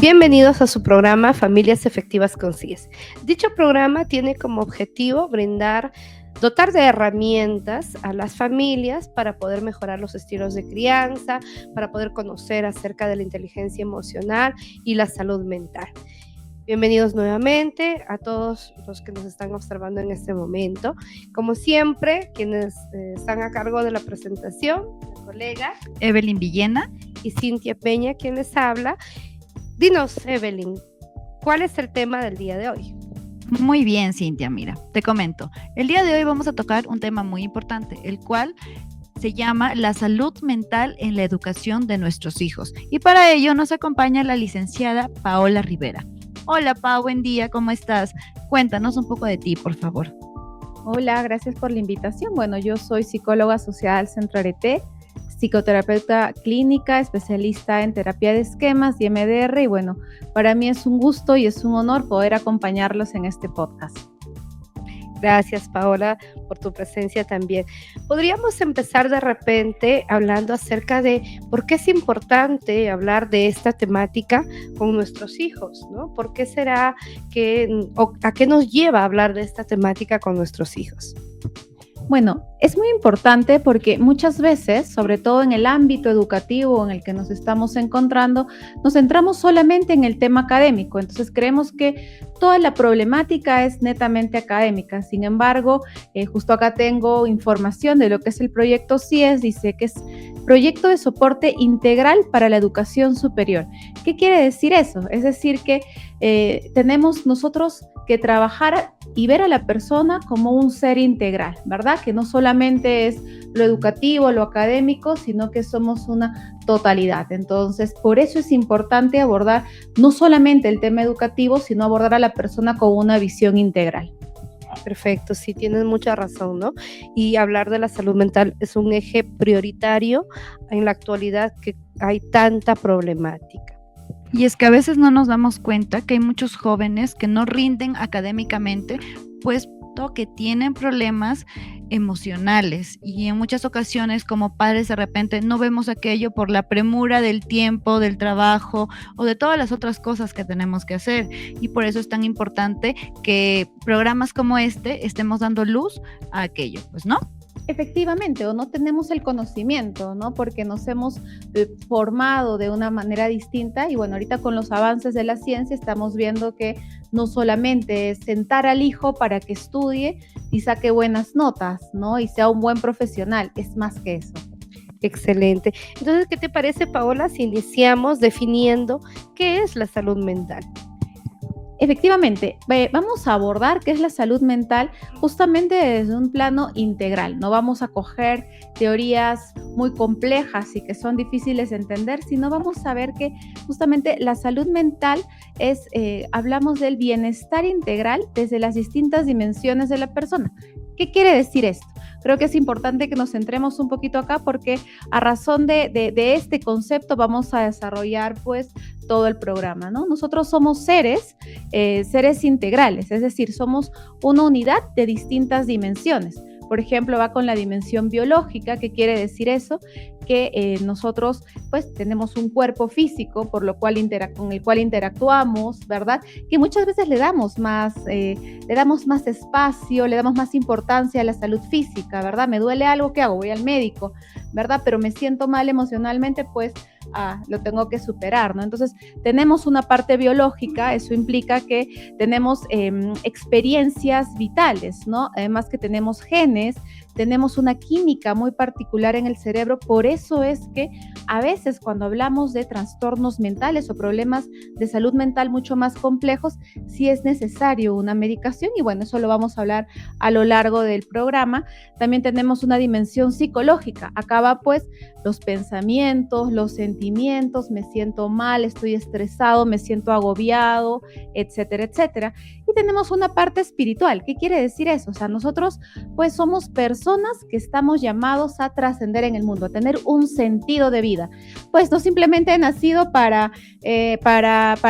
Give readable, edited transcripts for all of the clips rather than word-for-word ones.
Bienvenidos a su programa Familias Efectivas con CIES. Dicho programa tiene como objetivo dotar de herramientas a las familias para poder mejorar los estilos de crianza, para poder conocer acerca de la inteligencia emocional y la salud mental. Bienvenidos nuevamente a todos los que nos están observando en este momento. Como siempre, quienes están a cargo de la presentación, la colega Evelyn Villena y Cintia Peña, quien les habla. Dinos, Evelyn, ¿cuál es el tema del día de hoy? Muy bien, Cintia, mira, te comento. El día de hoy vamos a tocar un tema muy importante, el cual se llama la salud mental en la educación de nuestros hijos. Y para ello nos acompaña la licenciada Paola Rivera. Hola, Pau, buen día, ¿cómo estás? Cuéntanos un poco de ti, por favor. Hola, gracias por la invitación. Bueno, yo soy psicóloga asociada al Centro Arete, psicoterapeuta clínica, especialista en terapia de esquemas y MDR, y bueno, para mí es un gusto y es un honor poder acompañarlos en este podcast. Gracias, Paola, por tu presencia también. Podríamos empezar de repente hablando acerca de por qué es importante hablar de esta temática con nuestros hijos, ¿no? ¿Por qué será a qué nos lleva a hablar de esta temática con nuestros hijos? Bueno, es muy importante porque muchas veces, sobre todo en el ámbito educativo en el que nos estamos encontrando, nos centramos solamente en el tema académico. Entonces creemos que toda la problemática es netamente académica. Sin embargo, justo acá tengo información de lo que es el proyecto CIES. Dice que es proyecto de soporte integral para la educación superior. ¿Qué quiere decir eso? Es decir que tenemos nosotros que trabajar y ver a la persona como un ser integral, ¿verdad? Que no solamente es lo educativo, lo académico, sino que somos una totalidad. Entonces, por eso es importante abordar no solamente el tema educativo, sino abordar a la persona con una visión integral. Perfecto, sí, tienes mucha razón, ¿no? Y hablar de la salud mental es un eje prioritario en la actualidad que hay tanta problemática. Y es que a veces no nos damos cuenta que hay muchos jóvenes que no rinden académicamente, puesto que tienen problemas emocionales, y en muchas ocasiones como padres de repente no vemos aquello por la premura del tiempo, del trabajo o de todas las otras cosas que tenemos que hacer, y por eso es tan importante que programas como este estemos dando luz a aquello, pues, ¿no? Efectivamente, o no tenemos el conocimiento, ¿no? Porque nos hemos formado de una manera distinta, y bueno, ahorita con los avances de la ciencia estamos viendo que no solamente es sentar al hijo para que estudie y saque buenas notas, ¿no? Y sea un buen profesional, es más que eso. Excelente. Entonces, ¿qué te parece, Paola, si iniciamos definiendo qué es la salud mental? Efectivamente, vamos a abordar qué es la salud mental justamente desde un plano integral. No vamos a coger teorías muy complejas y que son difíciles de entender, sino vamos a ver que justamente la salud mental es, hablamos del bienestar integral desde las distintas dimensiones de la persona. ¿Qué quiere decir esto? Creo que es importante que nos centremos un poquito acá porque a razón de este concepto vamos a desarrollar pues todo el programa, ¿no? Nosotros somos seres integrales, es decir, somos una unidad de distintas dimensiones. Por ejemplo, va con la dimensión biológica. ¿Qué quiere decir eso? Que nosotros pues tenemos un cuerpo físico con el cual interactuamos, ¿verdad? Que muchas veces le damos más espacio, le damos más importancia a la salud física, ¿verdad? Me duele algo, ¿qué hago? Voy al médico, ¿verdad? Pero me siento mal emocionalmente, pues lo tengo que superar, ¿no? Entonces, tenemos una parte biológica, eso implica que tenemos experiencias vitales, ¿no? Además que tenemos genes, tenemos una química muy particular en el cerebro. Por eso es que a veces cuando hablamos de trastornos mentales o problemas de salud mental mucho más complejos, sí es necesario una medicación, y bueno, eso lo vamos a hablar a lo largo del programa. También tenemos una dimensión psicológica. Acá va pues los pensamientos, los sentimientos, me siento mal, estoy estresado, me siento agobiado, etcétera, etcétera. Y tenemos una parte espiritual. ¿Qué quiere decir eso? O sea, nosotros pues somos personas que estamos llamados a trascender en el mundo, a tener un sentido de vida. Pues no simplemente he nacido para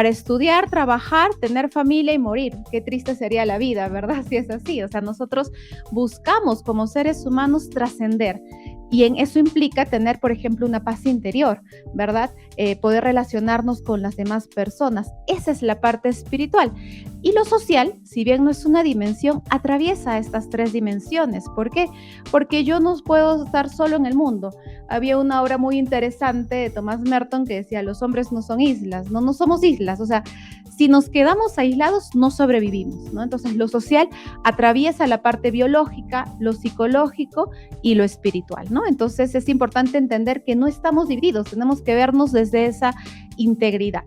estudiar, trabajar, tener familia y morir. Qué triste sería la vida, ¿verdad? Si es así. O sea, nosotros buscamos como seres humanos trascender. Y en eso implica tener, por ejemplo, una paz interior, ¿verdad? Poder relacionarnos con las demás personas. Esa es la parte espiritual. Y lo social, si bien no es una dimensión, atraviesa estas tres dimensiones. ¿Por qué? Porque yo no puedo estar solo en el mundo. Había una obra muy interesante de Thomas Merton que decía, los hombres no son islas, no somos islas. O sea, si nos quedamos aislados, no sobrevivimos, ¿no? Entonces, lo social atraviesa la parte biológica, lo psicológico y lo espiritual, ¿no? Entonces, es importante entender que no estamos divididos, tenemos que vernos desde esa integridad.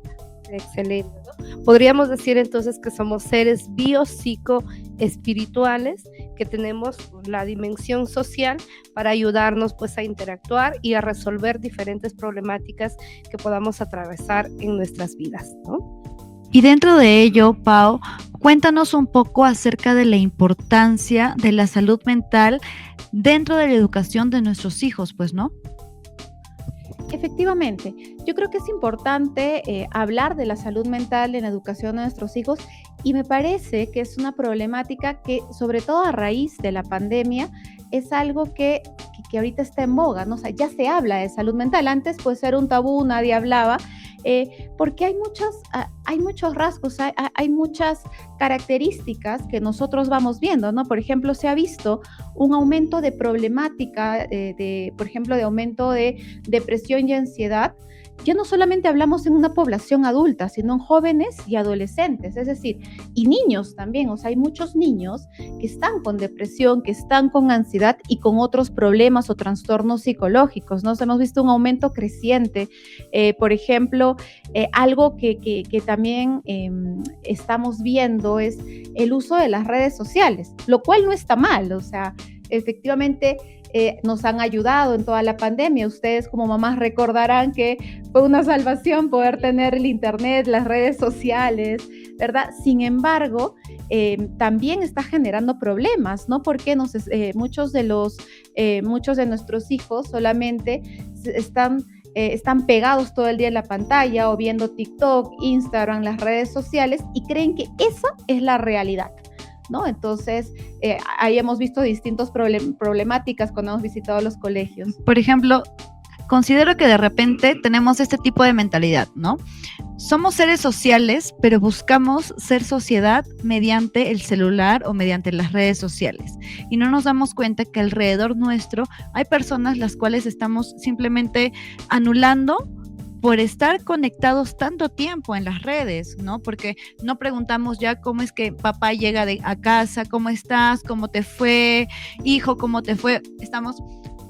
Excelente, ¿no? Podríamos decir entonces que somos seres biopsicoespirituales que tenemos la dimensión social para ayudarnos pues a interactuar y a resolver diferentes problemáticas que podamos atravesar en nuestras vidas, ¿no? Y dentro de ello, Pau, cuéntanos un poco acerca de la importancia de la salud mental dentro de la educación de nuestros hijos, pues, ¿no? Efectivamente, yo creo que es importante hablar de la salud mental en la educación de nuestros hijos y me parece que es una problemática que, sobre todo a raíz de la pandemia, es algo que ahorita está en boga, ¿no? O sea, ya se habla de salud mental. Antes pues era un tabú, nadie hablaba, porque hay muchos rasgos, hay muchas características que nosotros vamos viendo, ¿no? Por ejemplo, se ha visto un aumento de problemática, por ejemplo, de aumento de depresión y ansiedad. Ya no solamente hablamos en una población adulta, sino en jóvenes y adolescentes, es decir, y niños también. O sea, hay muchos niños que están con depresión, que están con ansiedad y con otros problemas o trastornos psicológicos, ¿no? O sea, hemos visto un aumento creciente. Por ejemplo, algo que también estamos viendo es el uso de las redes sociales, lo cual no está mal. O sea, efectivamente, nos han ayudado en toda la pandemia. Ustedes como mamás recordarán que fue una salvación poder tener el internet, las redes sociales, ¿verdad? Sin embargo, también está generando problemas, ¿no? Porque muchos de nuestros hijos solamente están pegados todo el día en la pantalla o viendo TikTok, Instagram, las redes sociales y creen que esa es la realidad, ¿no? Entonces, ahí hemos visto distintas problemáticas cuando hemos visitado los colegios. Por ejemplo, considero que de repente tenemos este tipo de mentalidad, ¿no? Somos seres sociales, pero buscamos ser sociedad mediante el celular o mediante las redes sociales. Y no nos damos cuenta que alrededor nuestro hay personas las cuales estamos simplemente anulando por estar conectados tanto tiempo en las redes, ¿no? Porque no preguntamos ya cómo es que papá llega a casa, cómo estás, cómo te fue, hijo, cómo te fue. Estamos,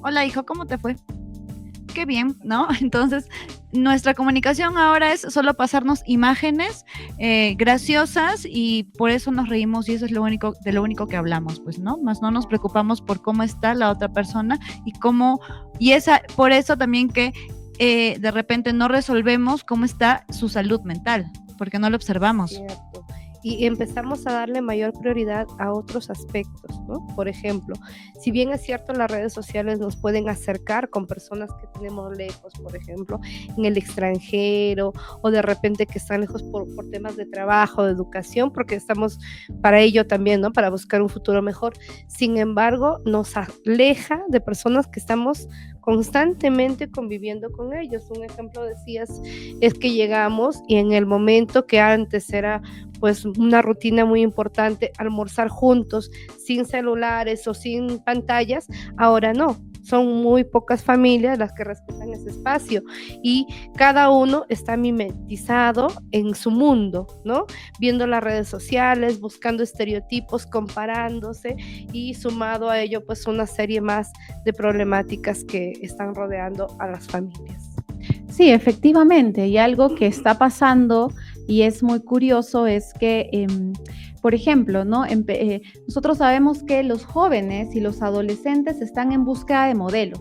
hola hijo, ¿cómo te fue? Qué bien, ¿no? Entonces, nuestra comunicación ahora es solo pasarnos imágenes graciosas y por eso nos reímos y eso es lo único que hablamos, pues, ¿no? Más no nos preocupamos por cómo está la otra persona por eso también que de repente no resolvemos cómo está su salud mental, porque no lo observamos. Cierto. Y empezamos a darle mayor prioridad a otros aspectos, ¿no? Por ejemplo, si bien es cierto, las redes sociales nos pueden acercar con personas que tenemos lejos, por ejemplo, en el extranjero, o de repente que están lejos por temas de trabajo, de educación, porque estamos para ello también, ¿no? Para buscar un futuro mejor. Sin embargo, nos aleja de personas que estamos constantemente conviviendo con ellos. Un ejemplo, decías, es que llegamos y en el momento que antes era pues una rutina muy importante, almorzar juntos, sin celulares o sin pantallas, ahora no. Son muy pocas familias las que respetan ese espacio y cada uno está mimetizado en su mundo, ¿no? Viendo las redes sociales, buscando estereotipos, comparándose y sumado a ello pues una serie más de problemáticas que están rodeando a las familias. Sí, efectivamente, y algo que está pasando y es muy curioso es que, por ejemplo, ¿no? Nosotros sabemos que los jóvenes y los adolescentes están en búsqueda de modelos,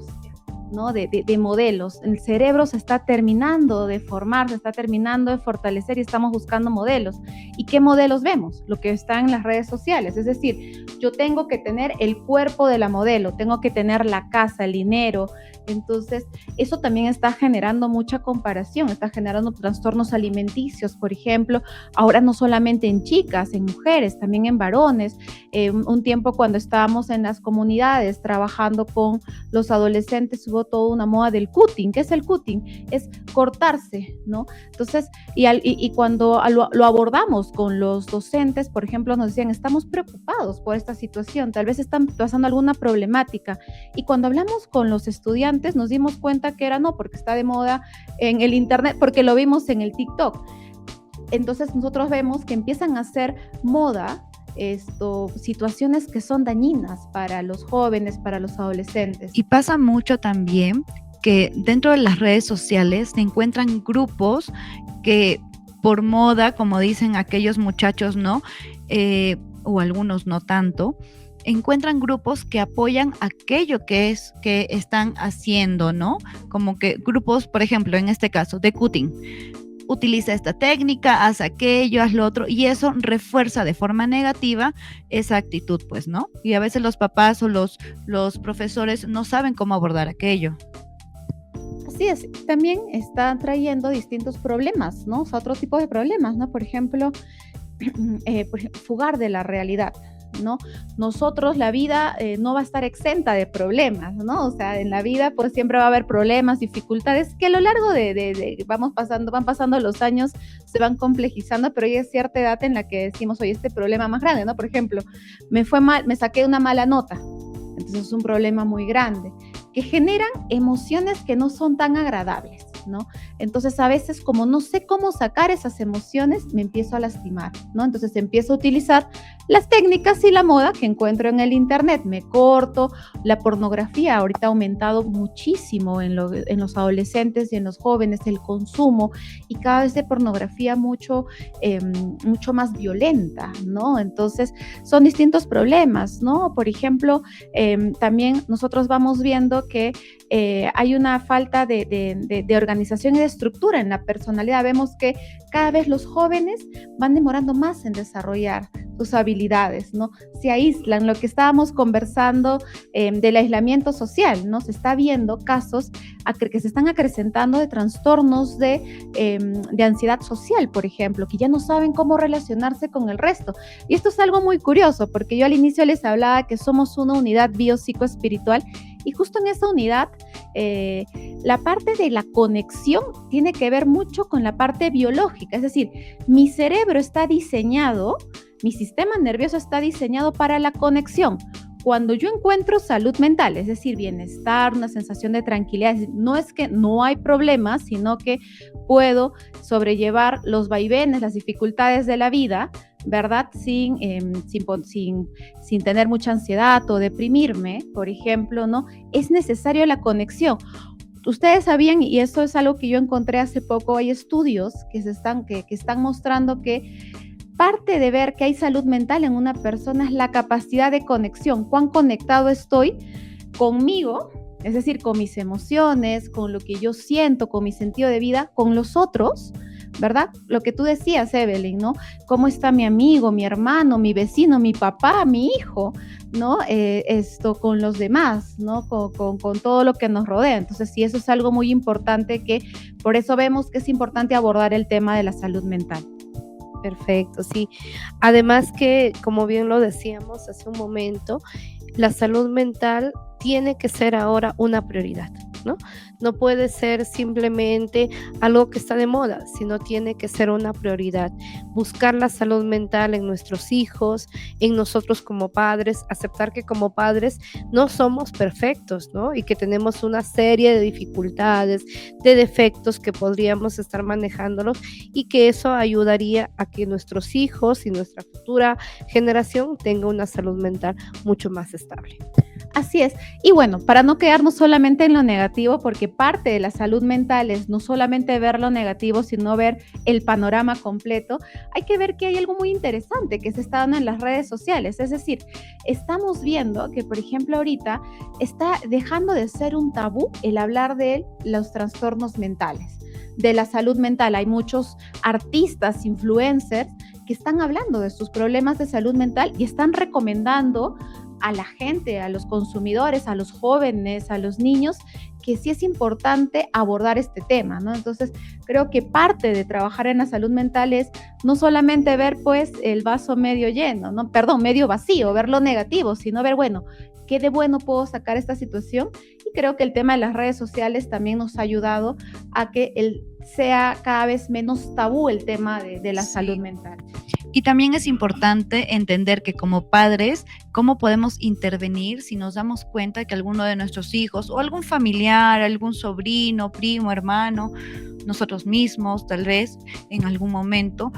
¿no? De modelos. El cerebro se está terminando de formar, se está terminando de fortalecer y estamos buscando modelos. ¿Y qué modelos vemos? Lo que está en las redes sociales. Es decir, yo tengo que tener el cuerpo de la modelo, tengo que tener la casa, el dinero. Entonces, eso también está generando mucha comparación, está generando trastornos alimenticios, por ejemplo, ahora no solamente en chicas, en mujeres, también en varones. Un tiempo cuando estábamos en las comunidades trabajando con los adolescentes, hubo toda una moda del cutting. ¿Qué es el cutting? Es cortarse, ¿no? Entonces, y cuando lo abordamos con los docentes, por ejemplo, nos decían, estamos preocupados por esta situación, tal vez están pasando alguna problemática. Y cuando hablamos con los estudiantes, nos dimos cuenta que era no, porque está de moda en el internet, porque lo vimos en el TikTok. Entonces nosotros vemos que empiezan a hacer moda situaciones que son dañinas para los jóvenes, para los adolescentes. Y pasa mucho también que dentro de las redes sociales se encuentran grupos que por moda, como dicen aquellos muchachos, ¿no? O algunos no tanto, encuentran grupos que apoyan aquello que están haciendo, ¿no? Como que grupos, por ejemplo, en este caso, de cutting. Utiliza esta técnica, haz aquello, haz lo otro, y eso refuerza de forma negativa esa actitud, pues, ¿no? Y a veces los papás o los profesores no saben cómo abordar aquello. Así es, también está trayendo distintos problemas, ¿no? O sea, otro tipo de problemas, ¿no? Por ejemplo, fugar de la realidad, ¿no? Nosotros, la vida no va a estar exenta de problemas, ¿no? O sea, en la vida pues siempre va a haber problemas, dificultades que a lo largo van pasando los años, se van complejizando, pero hay cierta edad en la que decimos, oye, este problema más grande, ¿no? Por ejemplo, me fue mal, me saqué una mala nota, entonces es un problema muy grande, que generan emociones que no son tan agradables, ¿no? Entonces a veces como no sé cómo sacar esas emociones, me empiezo a lastimar, ¿no? Entonces empiezo a utilizar las técnicas y la moda que encuentro en el internet, me corto. La pornografía ahorita ha aumentado muchísimo en los adolescentes y en los jóvenes, el consumo, y cada vez de pornografía mucho más violenta, ¿no? Entonces son distintos problemas, ¿no? Por ejemplo, también nosotros vamos viendo que hay una falta de organización y de estructura en la personalidad. Vemos que cada vez los jóvenes van demorando más en desarrollar sus habilidades, ¿no? Se aíslan, lo que estábamos conversando del aislamiento social, ¿no? Se está viendo casos que se están acrecentando de trastornos de ansiedad social, por ejemplo, que ya no saben cómo relacionarse con el resto. Y esto es algo muy curioso, porque yo al inicio les hablaba que somos una unidad biopsicoespiritual, y justo en esa unidad, la parte de la conexión tiene que ver mucho con la parte biológica, es decir, mi cerebro está diseñado, mi sistema nervioso está diseñado para la conexión. Cuando yo encuentro salud mental, es decir, bienestar, una sensación de tranquilidad, no es que no hay problemas, sino que puedo sobrellevar los vaivenes, las dificultades de la vida, ¿verdad? Sin tener mucha ansiedad o deprimirme, por ejemplo, ¿no? Es necesario la conexión. Ustedes sabían, y esto es algo que yo encontré hace poco, hay estudios que están mostrando que parte de ver que hay salud mental en una persona es la capacidad de conexión, cuán conectado estoy conmigo, es decir, con mis emociones, con lo que yo siento, con mi sentido de vida, con los otros, ¿verdad? Lo que tú decías, Evelyn, ¿no? ¿Cómo está mi amigo, mi hermano, mi vecino, mi papá, mi hijo, ¿no? Con los demás, ¿no? Con todo lo que nos rodea. Entonces, sí, eso es algo muy importante, que por eso vemos que es importante abordar el tema de la salud mental. Perfecto, sí. Además que, como bien lo decíamos hace un momento, la salud mental tiene que ser ahora una prioridad, ¿no? No puede ser simplemente algo que está de moda, sino tiene que ser una prioridad. Buscar la salud mental en nuestros hijos, en nosotros como padres, aceptar que como padres no somos perfectos, ¿no? Y que tenemos una serie de dificultades, de defectos que podríamos estar manejándolos, y que eso ayudaría a que nuestros hijos y nuestra futura generación tenga una salud mental mucho más estable. Así es. Y bueno, para no quedarnos solamente en lo negativo, porque parte de la salud mental es no solamente ver lo negativo, sino ver el panorama completo, hay que ver que hay algo muy interesante que se está dando en las redes sociales. Es decir, estamos viendo que, por ejemplo, ahorita está dejando de ser un tabú el hablar de los trastornos mentales, de la salud mental. Hay muchos artistas, influencers, que están hablando de sus problemas de salud mental y están recomendando a la gente, a los consumidores, a los jóvenes, a los niños, que sí es importante abordar este tema, ¿no? Entonces, creo que parte de trabajar en la salud mental es no solamente ver, pues, el vaso medio lleno, ¿no? Perdón, medio vacío, ver lo negativo, sino ver, bueno, ¿qué de bueno puedo sacar esta situación? Y creo que el tema de las redes sociales también nos ha ayudado a que sea cada vez menos tabú el tema de la salud mental. Y también es importante entender que como padres, ¿cómo podemos intervenir si nos damos cuenta que alguno de nuestros hijos o algún familiar, algún sobrino, primo, hermano, nosotros mismos, tal vez en algún momento,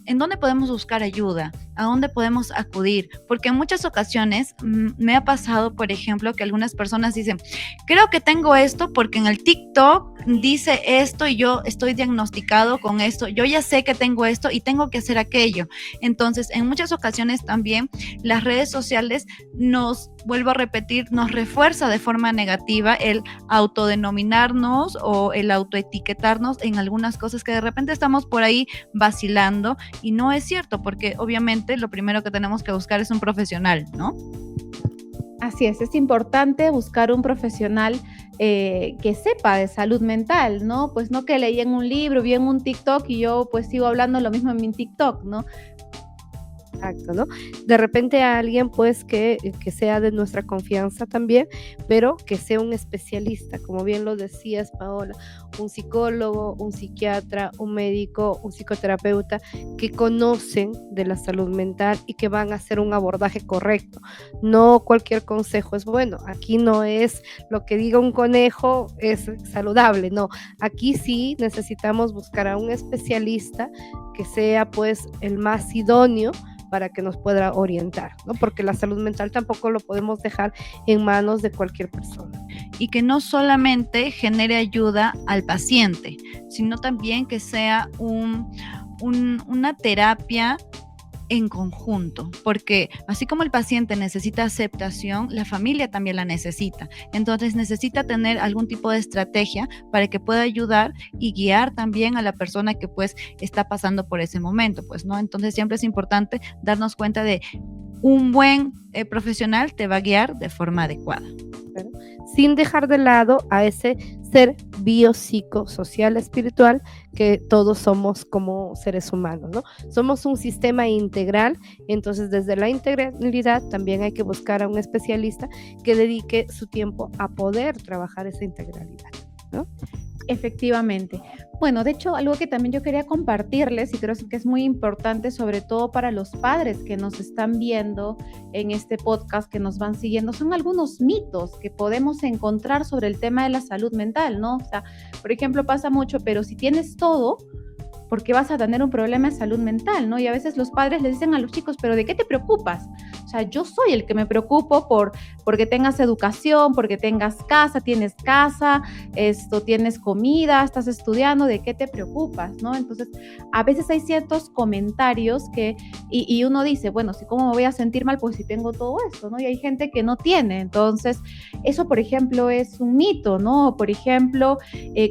¿en dónde podemos buscar ayuda? ¿A dónde podemos acudir? Porque en muchas ocasiones me ha pasado, por ejemplo, que algunas personas dicen, creo que tengo esto porque en el TikTok dice esto y yo estoy diagnosticado con esto, yo ya sé que tengo esto y tengo que hacer aquello. Entonces, en muchas ocasiones también las redes sociales vuelvo a repetir, nos refuerza de forma negativa el autodenominarnos o el autoetiquetarnos en algunas cosas que de repente estamos por ahí vacilando y no es cierto, porque obviamente lo primero que tenemos que buscar es un profesional, ¿no? Así es importante buscar un profesional que sepa de salud mental, ¿no? Pues no que leí en un libro, vi en un TikTok y yo pues sigo hablando lo mismo en mi TikTok, ¿no? Exacto, ¿no? De repente a alguien pues que sea de nuestra confianza también, pero que sea un especialista, como bien lo decías, Paola, un psicólogo, un psiquiatra, un médico, un psicoterapeuta que conocen de la salud mental y que van a hacer un abordaje correcto. No cualquier consejo es bueno. Aquí no es lo que diga un conejo es saludable, no. Aquí sí necesitamos buscar a un especialista que sea pues el más idóneo para que nos pueda orientar, ¿no? Porque la salud mental tampoco lo podemos dejar en manos de cualquier persona. Y que no solamente genere ayuda al paciente, sino también que sea una terapia en conjunto, porque así como el paciente necesita aceptación, la familia también la necesita. Entonces necesita tener algún tipo de estrategia para que pueda ayudar y guiar también a la persona que pues está pasando por ese momento, pues, ¿no? Entonces siempre es importante darnos cuenta de un buen profesional te va a guiar de forma adecuada. Sin dejar de lado a ese ser biopsicosocial espiritual que todos somos como seres humanos, ¿no? Somos un sistema integral, entonces desde la integralidad también hay que buscar a un especialista que dedique su tiempo a poder trabajar esa integralidad, ¿no? Efectivamente. Bueno, de hecho, algo que también yo quería compartirles y creo que es muy importante, sobre todo para los padres que nos están viendo en este podcast, que nos van siguiendo, son algunos mitos que podemos encontrar sobre el tema de la salud mental, ¿no? O sea, por ejemplo, pasa mucho, pero si tienes todo, ¿por qué vas a tener un problema de salud mental, no? Y a veces los padres le dicen a los chicos, ¿pero de qué te preocupas? O sea, yo soy el que me preocupo porque tengas educación, porque tengas casa, tienes comida, estás estudiando, ¿de qué te preocupas, no? Entonces, a veces hay ciertos comentarios y uno dice, bueno, ¿cómo me voy a sentir mal? Pues si tengo todo esto, ¿no? Y hay gente que no tiene. Entonces, eso, por ejemplo, es un mito, ¿no? Por ejemplo,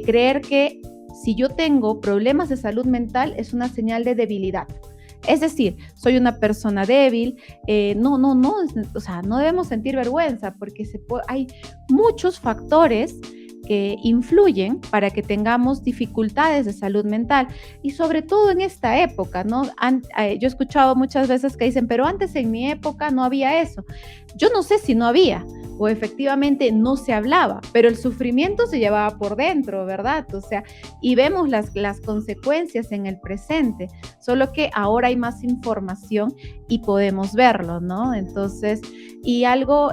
creer que si yo tengo problemas de salud mental es una señal de debilidad. Es decir, soy una persona débil, o sea, no debemos sentir vergüenza porque hay muchos factores que influyen para que tengamos dificultades de salud mental y sobre todo en esta época, ¿no? Yo he escuchado muchas veces que dicen, pero antes en mi época no había eso. Yo no sé si no había o efectivamente no se hablaba, pero el sufrimiento se llevaba por dentro, ¿verdad? O sea, y vemos las consecuencias en el presente, solo que ahora hay más información y podemos verlo, ¿no? Entonces, y algo,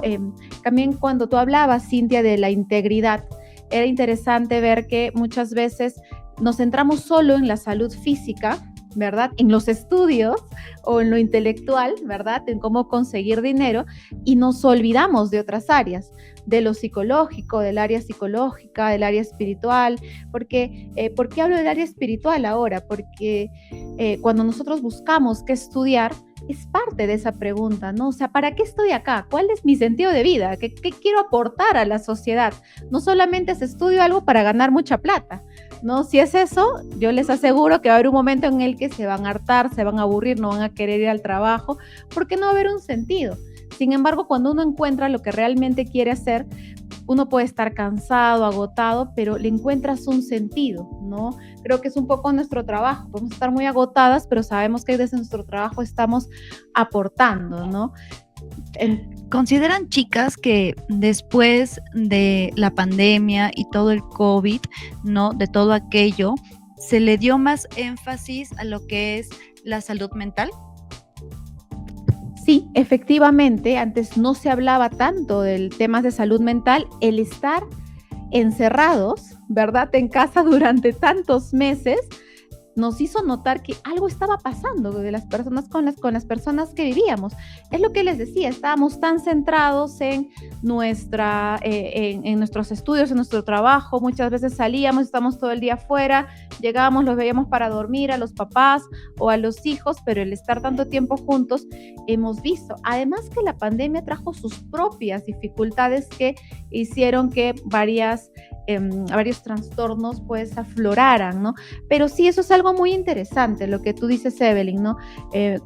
también cuando tú hablabas, Cintia, de la integridad, era interesante ver que muchas veces nos centramos solo en la salud física, ¿verdad? En los estudios o en lo intelectual, ¿verdad? En cómo conseguir dinero y nos olvidamos de otras áreas, de lo psicológico, del área psicológica, del área espiritual, porque, ¿por qué hablo del área espiritual ahora? Porque cuando nosotros buscamos qué estudiar, es parte de esa pregunta, ¿no? O sea, ¿para qué estoy acá? ¿Cuál es mi sentido de vida? ¿Qué quiero aportar a la sociedad? No solamente es estudio algo para ganar mucha plata, ¿no? Si es eso, yo les aseguro que va a haber un momento en el que se van a hartar, se van a aburrir, no van a querer ir al trabajo, porque no va a haber un sentido. Sin embargo, cuando uno encuentra lo que realmente quiere hacer, uno puede estar cansado, agotado, pero le encuentras un sentido, ¿no? Creo que es un poco nuestro trabajo. Podemos estar muy agotadas, pero sabemos que desde nuestro trabajo estamos aportando, ¿no? ¿Consideran, chicas, que después de la pandemia y todo el COVID, ¿no? De todo aquello, se le dio más énfasis a lo que es la salud mental? Sí, efectivamente, antes no se hablaba tanto del tema de salud mental, el estar encerrados, ¿verdad? En casa durante tantos meses, nos hizo notar que algo estaba pasando de las personas con las personas que vivíamos. Es lo que les decía, estábamos tan centrados en nuestros estudios, en nuestro trabajo. Muchas veces salíamos, estábamos todo el día afuera, llegábamos, los veíamos para dormir a los papás o a los hijos, pero el estar tanto tiempo juntos, hemos visto. Además que la pandemia trajo sus propias dificultades que hicieron que varios trastornos pues afloraran, ¿no? Pero sí, eso es algo muy interesante, lo que tú dices, Evelyn, ¿no?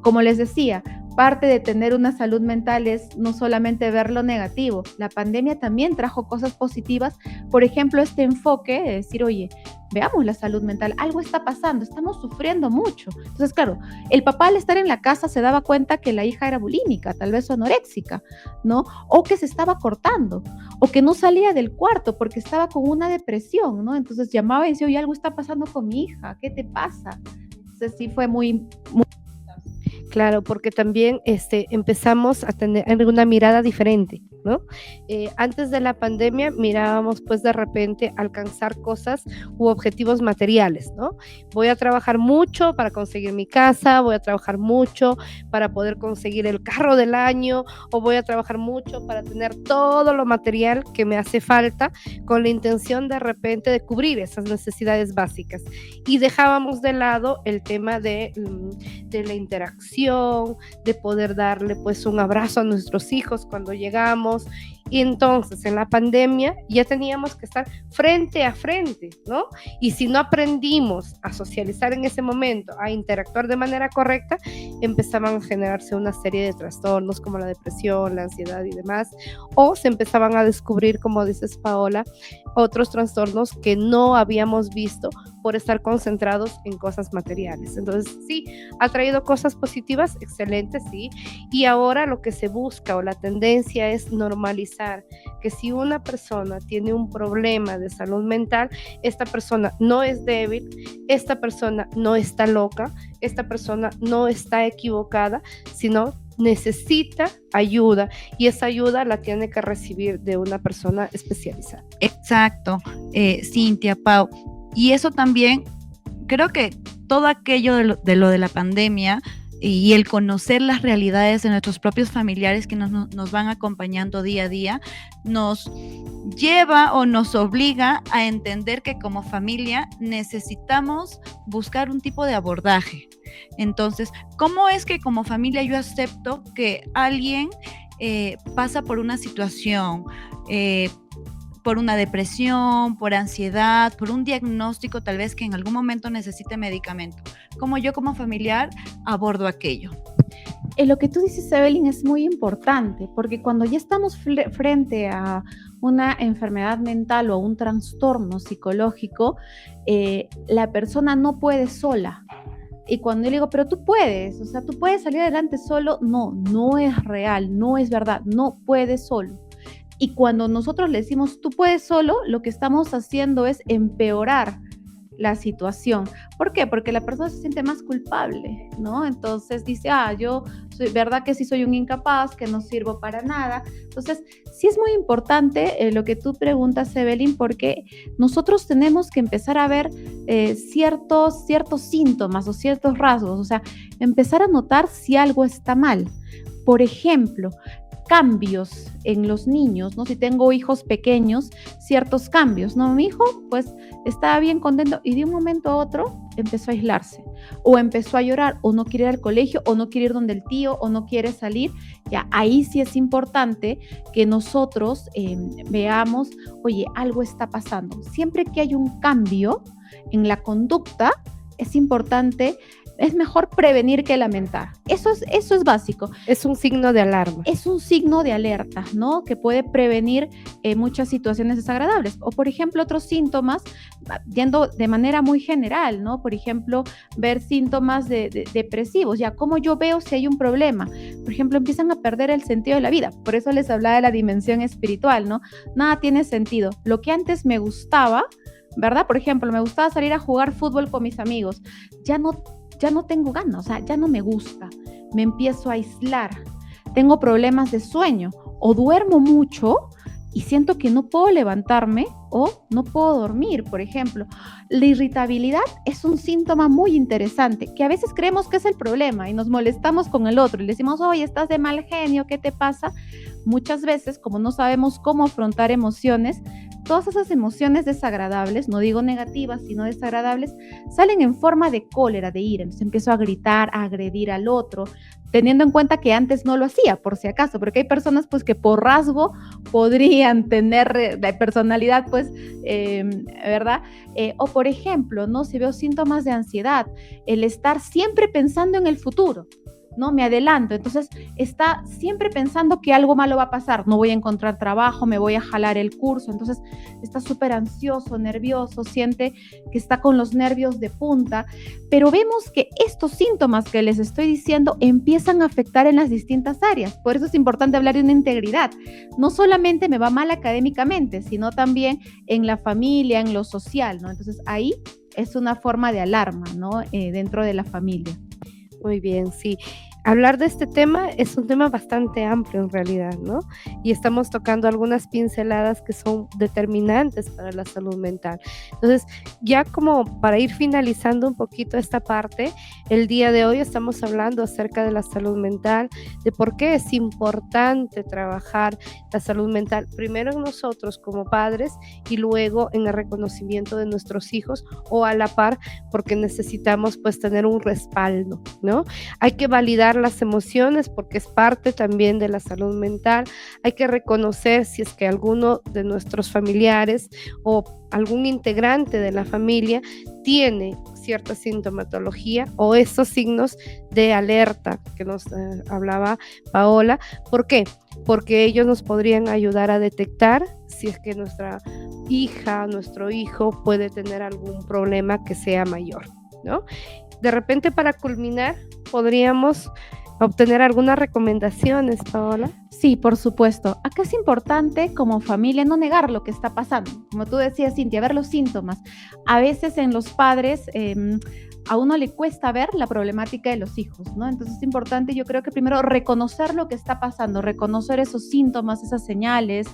Como les decía, parte de tener una salud mental es no solamente ver lo negativo, la pandemia también trajo cosas positivas, por ejemplo, este enfoque de decir, oye, veamos la salud mental, algo está pasando, estamos sufriendo mucho. Entonces, claro, el papá al estar en la casa se daba cuenta que la hija era bulímica, tal vez anoréxica, ¿no? O que se estaba cortando, o que no salía del cuarto porque estaba con una depresión, ¿no? Entonces llamaba y decía, oye, algo está pasando con mi hija, ¿qué te pasa? Entonces sí fue muy. Claro, porque también empezamos a tener una mirada diferente, ¿no? Antes de la pandemia mirábamos pues de repente alcanzar cosas u objetivos materiales, ¿no? Voy a trabajar mucho para conseguir mi casa, voy a trabajar mucho para poder conseguir el carro del año, o voy a trabajar mucho para tener todo lo material que me hace falta, con la intención de repente de cubrir esas necesidades básicas. Y dejábamos de lado el tema de la interacción, de poder darle pues un abrazo a nuestros hijos cuando llegamos. Y entonces en la pandemia ya teníamos que estar frente a frente, ¿no? Y si no aprendimos a socializar en ese momento, a interactuar de manera correcta, empezaban a generarse una serie de trastornos como la depresión, la ansiedad y demás, o se empezaban a descubrir, como dices, Paola, otros trastornos que no habíamos visto por estar concentrados en cosas materiales. Entonces sí, ha traído cosas positivas, excelentes, sí, y ahora lo que se busca o la tendencia es normalizar que si una persona tiene un problema de salud mental, esta persona no es débil, esta persona no está loca, esta persona no está equivocada, sino necesita ayuda, y esa ayuda la tiene que recibir de una persona especializada. Exacto, Cintia, Pau. Y eso también, creo que todo aquello de lo de la pandemia y el conocer las realidades de nuestros propios familiares que nos van acompañando día a día, nos lleva o nos obliga a entender que como familia necesitamos buscar un tipo de abordaje. Entonces, ¿cómo es que como familia yo acepto que alguien pasa por una situación, por una depresión, por ansiedad, por un diagnóstico tal vez que en algún momento necesite medicamento? ¿Cómo yo como familiar abordo aquello? Lo que tú dices, Evelyn, es muy importante, porque cuando ya estamos frente a una enfermedad mental o un trastorno psicológico, la persona no puede sola. Y cuando yo le digo, pero tú puedes, o sea, tú puedes salir adelante solo, no es real, no es verdad, no puedes solo. Y cuando nosotros le decimos, tú puedes solo, lo que estamos haciendo es empeorar la situación. ¿Por qué? Porque la persona se siente más culpable, ¿no? Entonces dice, yo soy, verdad que sí soy un incapaz, que no sirvo para nada. Entonces, sí es muy importante lo que tú preguntas, Evelyn, porque nosotros tenemos que empezar a ver ciertos síntomas o ciertos rasgos, o sea, empezar a notar si algo está mal. Por ejemplo, cambios en los niños, ¿no? Si tengo hijos pequeños, ciertos cambios, ¿no? Mi hijo, pues, estaba bien contento y de un momento a otro empezó a aislarse, o empezó a llorar, o no quiere ir al colegio, o no quiere ir donde el tío, o no quiere salir. Ya, ahí sí es importante que nosotros veamos, oye, algo está pasando. Siempre que hay un cambio en la conducta, es importante. Es mejor prevenir que lamentar. Eso es básico. Es un signo de alarma. Es un signo de alerta, ¿no? Que puede prevenir muchas situaciones desagradables. O, por ejemplo, otros síntomas, yendo de manera muy general, ¿no? Por ejemplo, ver síntomas depresivos. Ya, ¿cómo yo veo si hay un problema? Por ejemplo, empiezan a perder el sentido de la vida. Por eso les hablaba de la dimensión espiritual, ¿no? Nada tiene sentido. Lo que antes me gustaba, ¿verdad? Por ejemplo, me gustaba salir a jugar fútbol con mis amigos. Ya no tengo ganas, o sea, ya no me gusta, me empiezo a aislar, tengo problemas de sueño o duermo mucho y siento que no puedo levantarme o no puedo dormir, por ejemplo. La irritabilidad es un síntoma muy interesante, que a veces creemos que es el problema y nos molestamos con el otro y le decimos, oye, estás de mal genio, ¿qué te pasa? Muchas veces, como no sabemos cómo afrontar emociones, todas esas emociones desagradables, no digo negativas, sino desagradables, salen en forma de cólera, de ira. Entonces empiezo a gritar, a agredir al otro, teniendo en cuenta que antes no lo hacía, por si acaso, porque hay personas pues que por rasgo podrían tener la personalidad, pues, ¿verdad? O por ejemplo, ¿no? Si veo síntomas de ansiedad, el estar siempre pensando en el futuro, ¿no? Me adelanto, entonces está siempre pensando que algo malo va a pasar, no voy a encontrar trabajo, me voy a jalar el curso, entonces está súper ansioso, nervioso, siente que está con los nervios de punta, pero vemos que estos síntomas que les estoy diciendo empiezan a afectar en las distintas áreas, por eso es importante hablar de una integridad, no solamente me va mal académicamente, sino también en la familia, en lo social, ¿no? Entonces ahí es una forma de alarma, ¿no? Dentro de la familia. Muy bien, sí. Hablar de este tema es un tema bastante amplio en realidad, ¿no? Y estamos tocando algunas pinceladas que son determinantes para la salud mental. Entonces, ya como para ir finalizando un poquito esta parte, el día de hoy estamos hablando acerca de la salud mental, de por qué es importante trabajar la salud mental, primero en nosotros como padres y luego en el reconocimiento de nuestros hijos o a la par, porque necesitamos pues tener un respaldo, ¿no? Hay que validar las emociones porque es parte también de la salud mental. Hay que reconocer si es que alguno de nuestros familiares o algún integrante de la familia tiene cierta sintomatología o esos signos de alerta que nos hablaba Paola. ¿Por qué? Porque ellos nos podrían ayudar a detectar si es que nuestra hija, nuestro hijo puede tener algún problema que sea mayor, ¿no? De repente, para culminar, podríamos obtener algunas recomendaciones, Paola. Sí, por supuesto. Acá es importante como familia no negar lo que está pasando. Como tú decías, Cintia, ver los síntomas. A veces en los padres a uno le cuesta ver la problemática de los hijos, ¿no? Entonces es importante, yo creo que primero reconocer lo que está pasando, reconocer esos síntomas, esas señales,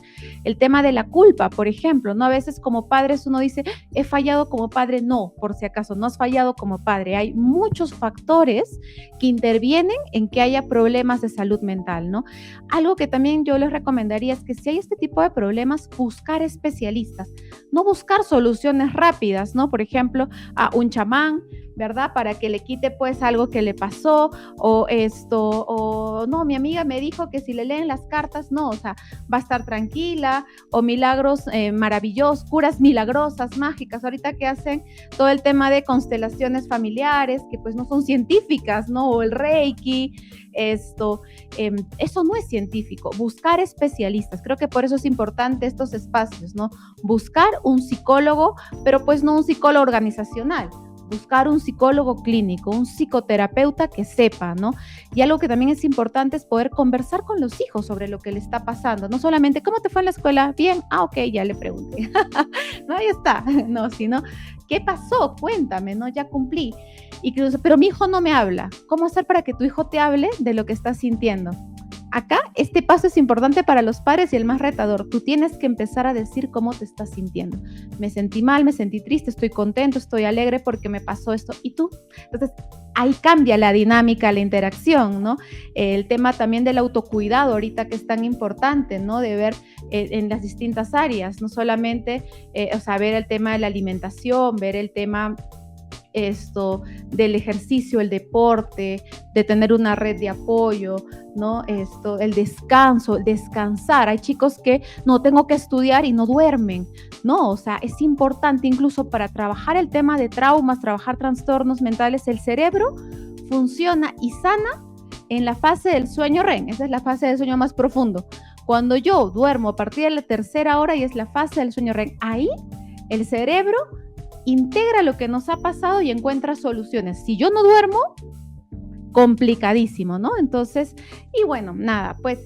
el tema de la culpa, por ejemplo, ¿no? A veces como padres uno dice, he fallado como padre. No, por si acaso, no has fallado como padre. Hay muchos factores que intervienen en que haya problemas de salud mental, ¿no? Algo que también yo les recomendaría es que si hay este tipo de problemas, buscar especialistas, no buscar soluciones rápidas, ¿no? Por ejemplo, a un chamán, ¿verdad? Para que le quite pues algo que le pasó o no, mi amiga me dijo que si le leen las cartas, no, o sea, va a estar tranquila, o milagros maravillosos, curas milagrosas, mágicas, ahorita que hacen todo el tema de constelaciones familiares, que pues no son científicas, ¿no? O el Reiki, eso no es científico. Buscar especialistas, creo que por eso es importante estos espacios, ¿no? Buscar un psicólogo, pero pues no un psicólogo organizacional, buscar un psicólogo clínico, un psicoterapeuta que sepa, ¿no? Y algo que también es importante es poder conversar con los hijos sobre lo que le está pasando, no solamente, ¿cómo te fue en la escuela? Bien, ok, ya le pregunté, no, ahí está, no, sino, ¿qué pasó? Cuéntame, ¿no? Ya cumplí. Pero mi hijo no me habla. ¿Cómo hacer para que tu hijo te hable de lo que estás sintiendo? Acá, este paso es importante para los padres y el más retador. Tú tienes que empezar a decir cómo te estás sintiendo. Me sentí mal, me sentí triste, estoy contento, estoy alegre porque me pasó esto. ¿Y tú? Entonces, ahí cambia la dinámica, la interacción, ¿no? El tema también del autocuidado, ahorita que es tan importante, ¿no? De ver en las distintas áreas, no solamente, ver el tema de la alimentación, ver el tema del ejercicio, el deporte, de tener una red de apoyo, ¿no? El descanso, descansar. Hay chicos que no tengo que estudiar y no duermen, ¿no? O sea, es importante incluso para trabajar el tema de traumas, trabajar trastornos mentales, el cerebro funciona y sana en la fase del sueño REM. Esa es la fase del sueño más profundo. Cuando yo duermo a partir de la tercera hora y es la fase del sueño REM, ahí el cerebro integra lo que nos ha pasado y encuentra soluciones. Si yo no duermo, complicadísimo, ¿no? Entonces, y bueno, nada, pues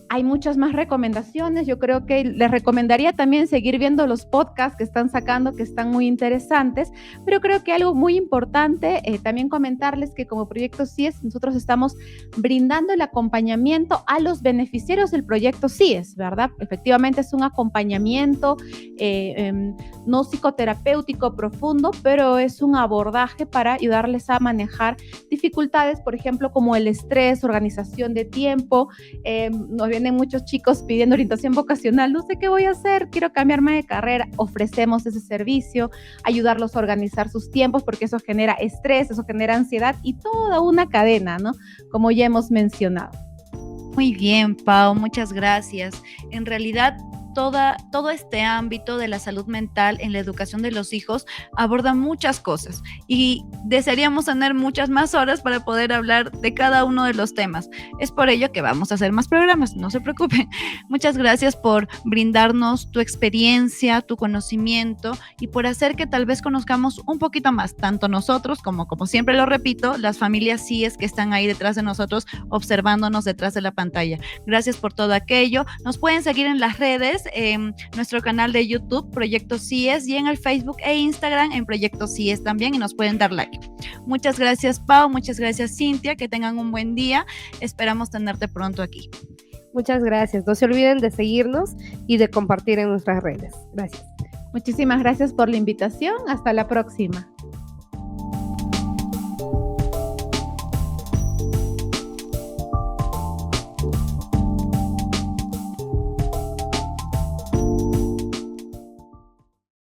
hay muchas más recomendaciones. Yo creo que les recomendaría también seguir viendo los podcasts que están sacando, que están muy interesantes, pero creo que algo muy importante, también comentarles que como Proyecto CIES, nosotros estamos brindando el acompañamiento a los beneficiarios del Proyecto CIES, ¿verdad? Efectivamente es un acompañamiento no psicoterapéutico profundo, pero es un abordaje para ayudarles a manejar dificultades, por ejemplo, como el estrés, organización de tiempo. Nos vienen muchos chicos pidiendo orientación vocacional, no sé qué voy a hacer, quiero cambiarme de carrera. Ofrecemos ese servicio, ayudarlos a organizar sus tiempos, porque eso genera estrés, eso genera ansiedad y toda una cadena, ¿no? Como ya hemos mencionado. Muy bien, Pau, muchas gracias. En realidad, todo este ámbito de la salud mental en la educación de los hijos aborda muchas cosas y desearíamos tener muchas más horas para poder hablar de cada uno de los temas. Es por ello que vamos a hacer más programas, no se preocupen. Muchas gracias por brindarnos tu experiencia, tu conocimiento y por hacer que tal vez conozcamos un poquito más, tanto nosotros como siempre lo repito, las familias CIES que están ahí detrás de nosotros, observándonos detrás de la pantalla. Gracias por todo aquello. Nos pueden seguir en las redes, en nuestro canal de YouTube, Proyecto CIES, y en el Facebook e Instagram en Proyecto CIES también, y nos pueden dar like. Muchas gracias, Pau, muchas gracias, Cintia, que tengan un buen día. Esperamos tenerte pronto aquí. Muchas gracias. No se olviden de seguirnos y de compartir en nuestras redes. Gracias. Muchísimas gracias por la invitación. Hasta la próxima.